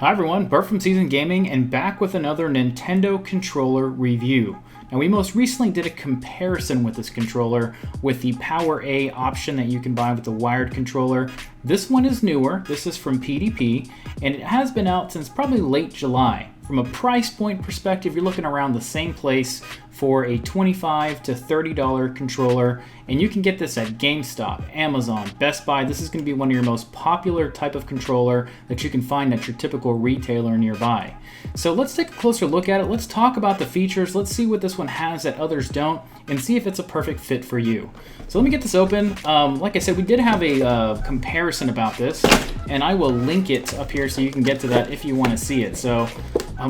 Hi everyone, Bert from Seasoned Gaming, and back with another Nintendo controller review. Now we most recently did a comparison with this controller with the Power A option that you can buy with the wired controller. This one is newer, this is from PDP, and it has been out since probably late July. From a price point perspective, you're looking around the same place for a $25 to $30 controller, and you can get this at GameStop, Amazon, Best Buy. This is going to be one of your most popular type of controller that you can find at your typical retailer nearby. So let's take a closer look at it. Let's talk about the features. Let's see what this one has that others don't, and see if it's a perfect fit for you. So let me get this open. Like I said, we did have a comparison about this, and I will link it up here so you can get to that if you want to see it. So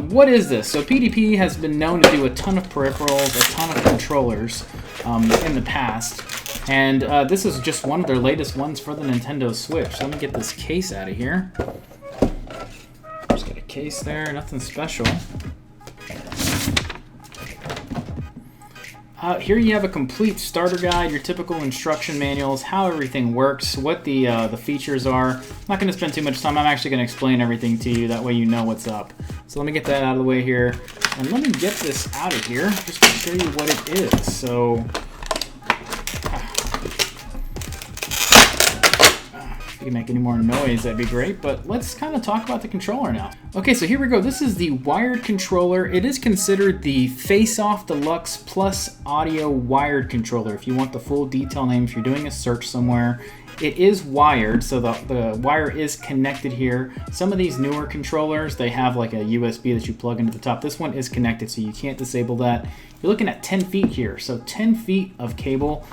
what is this? So PDP has been known to do a ton of peripherals, a ton of controllers in the past, and this is just one of their latest ones for the Nintendo Switch. Let me get this case out of here. Just got a case there, nothing special. Here you have a complete starter guide, your typical instruction manuals, how everything works, what the features are. I'm not going to spend too much time. I'm actually going to explain everything to you. That way you know what's up. So let me get that out of the way here. And let me get this out of here just to show you what it is. So, if you can make any more noise, that'd be great. But let's kind of talk about the controller now. Okay, so here we go. This is the wired controller. It is considered the Faceoff Deluxe Plus Audio Wired Controller. If you want the full detail name, if you're doing a search somewhere, it is wired, so the wire is connected here. Some of these newer controllers, they have like a USB that you plug into the top. This one is connected, so you can't disable that. You're looking at 10 feet here, so 10 feet of cable.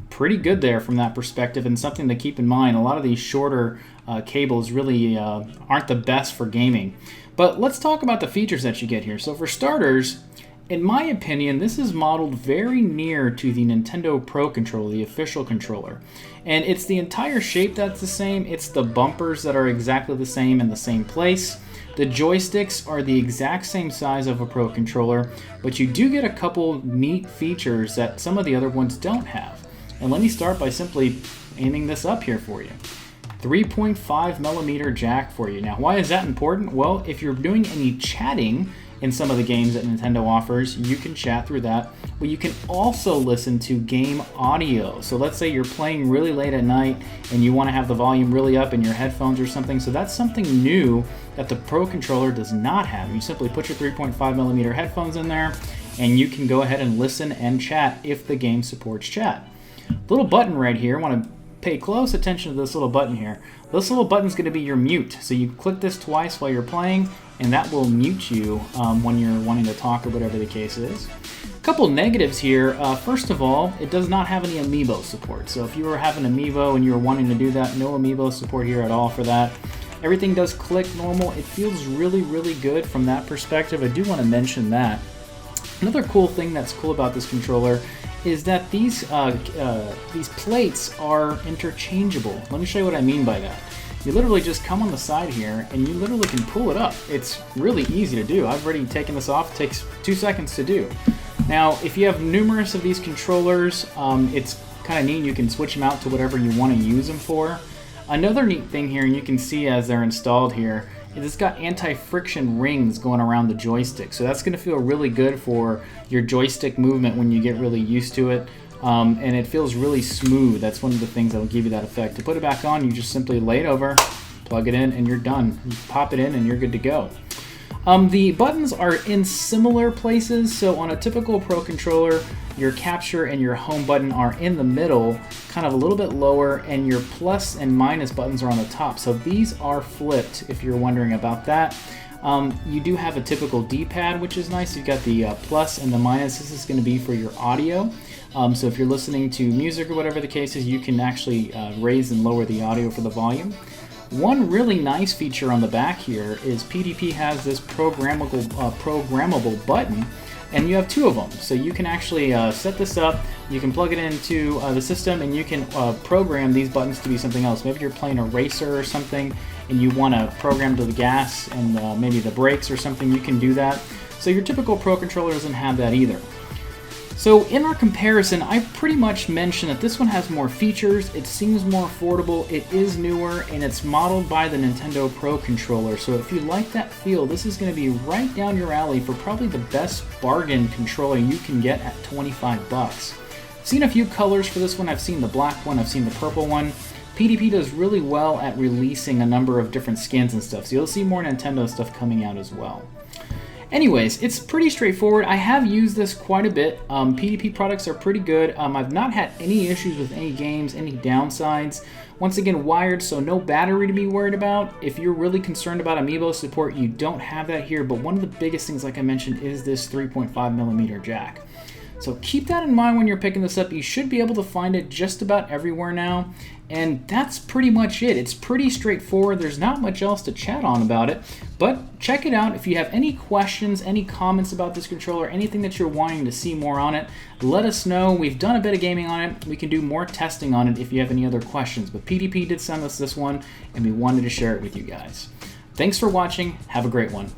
Pretty good there from that perspective, and something to keep in mind. A lot of these shorter cables really aren't the best for gaming. But let's talk about the features that you get here. So for starters, in my opinion, this is modeled very near to the Nintendo Pro Controller, the official controller. And it's the entire shape that's the same. It's the bumpers that are exactly the same in the same place. The joysticks are the exact same size of a Pro Controller, but you do get a couple neat features that some of the other ones don't have. And let me start by simply aiming this up here for you. 3.5 millimeter jack for you. Now, why is that important? Well, if you're doing any chatting in some of the games that Nintendo offers, you can chat through that, but you can also listen to game audio. So let's say you're playing really late at night and you want to have the volume really up in your headphones or something. So that's something new that the Pro Controller does not have. You simply put your 3.5 millimeter headphones in there and you can go ahead and listen and chat if the game supports chat. Little button right here, I want to pay close attention to this little button here. This little button is going to be your mute. So you click this twice while you're playing, and that will mute you when you're wanting to talk or whatever the case is. A couple negatives here. First of all, it does not have any amiibo support. So if you were having amiibo and you were wanting to do that, no amiibo support here at all for that. Everything does click normal. It feels really, really good from that perspective. I do want to mention that. Another cool thing that's cool about this controller is that these plates are interchangeable. Let me show you what I mean by that. You literally just come on the side here and you literally can pull it up. It's really easy to do. I've already taken this off. It takes 2 seconds to do. Now, if you have numerous of these controllers, it's kind of neat. You can switch them out to whatever you want to use them for. Another neat thing here, and you can see as they're installed here, is it's got anti-friction rings going around the joystick. So that's going to feel really good for your joystick movement when you get really used to it. And it feels really smooth. That's one of the things that will give you that effect. To put it back on, you just simply lay it over, plug it in, and you're done. You pop it in and you're good to go. The buttons are in similar places. So on a typical Pro Controller, your capture and your home button are in the middle, kind of a little bit lower, and your plus and minus buttons are on the top. So these are flipped if you're wondering about that. You do have a typical D-pad, which is nice. You've got the plus and the minus. This is going to be for your audio. So if you're listening to music or whatever the case is, you can actually raise and lower the audio for the volume. One really nice feature on the back here is PDP has this programmable button, and you have two of them. So you can actually set this up, you can plug it into the system, and you can program these buttons to be something else. Maybe you're playing a racer or something, and you want to program to the gas and maybe the brakes or something, you can do that. So your typical Pro Controller doesn't have that either. So in our comparison, I pretty much mentioned that this one has more features, it seems more affordable, it is newer, and it's modeled by the Nintendo Pro controller. So if you like that feel, this is going to be right down your alley for probably the best bargain controller you can get at 25 bucks. I've seen a few colors for this one. I've seen the black one, I've seen the purple one. PDP does really well at releasing a number of different skins and stuff, so you'll see more Nintendo stuff coming out as well. Anyways, it's pretty straightforward. I have used this quite a bit. PDP products are pretty good. I've not had any issues with any games, any downsides. Once again, wired, so no battery to be worried about. If you're really concerned about amiibo support, you don't have that here, but one of the biggest things, like I mentioned, is this 3.5mm jack. So keep that in mind when you're picking this up. You should be able to find it just about everywhere now. And that's pretty much it. It's pretty straightforward. There's not much else to chat on about it. But check it out. If you have any questions, any comments about this controller, anything that you're wanting to see more on it, let us know. We've done a bit of gaming on it. We can do more testing on it if you have any other questions. But PDP did send us this one, and we wanted to share it with you guys. Thanks for watching. Have a great one.